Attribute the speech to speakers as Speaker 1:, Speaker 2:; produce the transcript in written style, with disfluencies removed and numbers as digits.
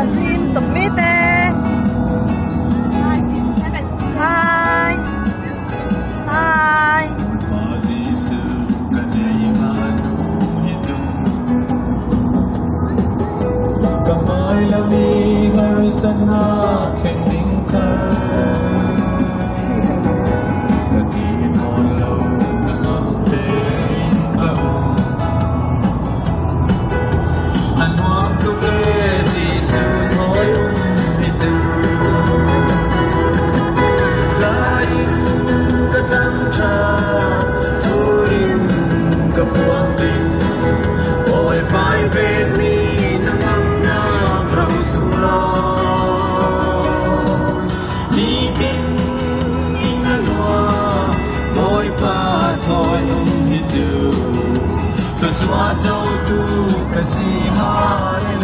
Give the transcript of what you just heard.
Speaker 1: in tomite hai hai
Speaker 2: kamay lami harisana kening ka kati molo namang ka anwak tuge si sunoy itu lain kadang cha tuin kapuang din oi pai ben mi nangam na brang sula di tin inanwa oi pa thoi itu Kaswa tu kasi hari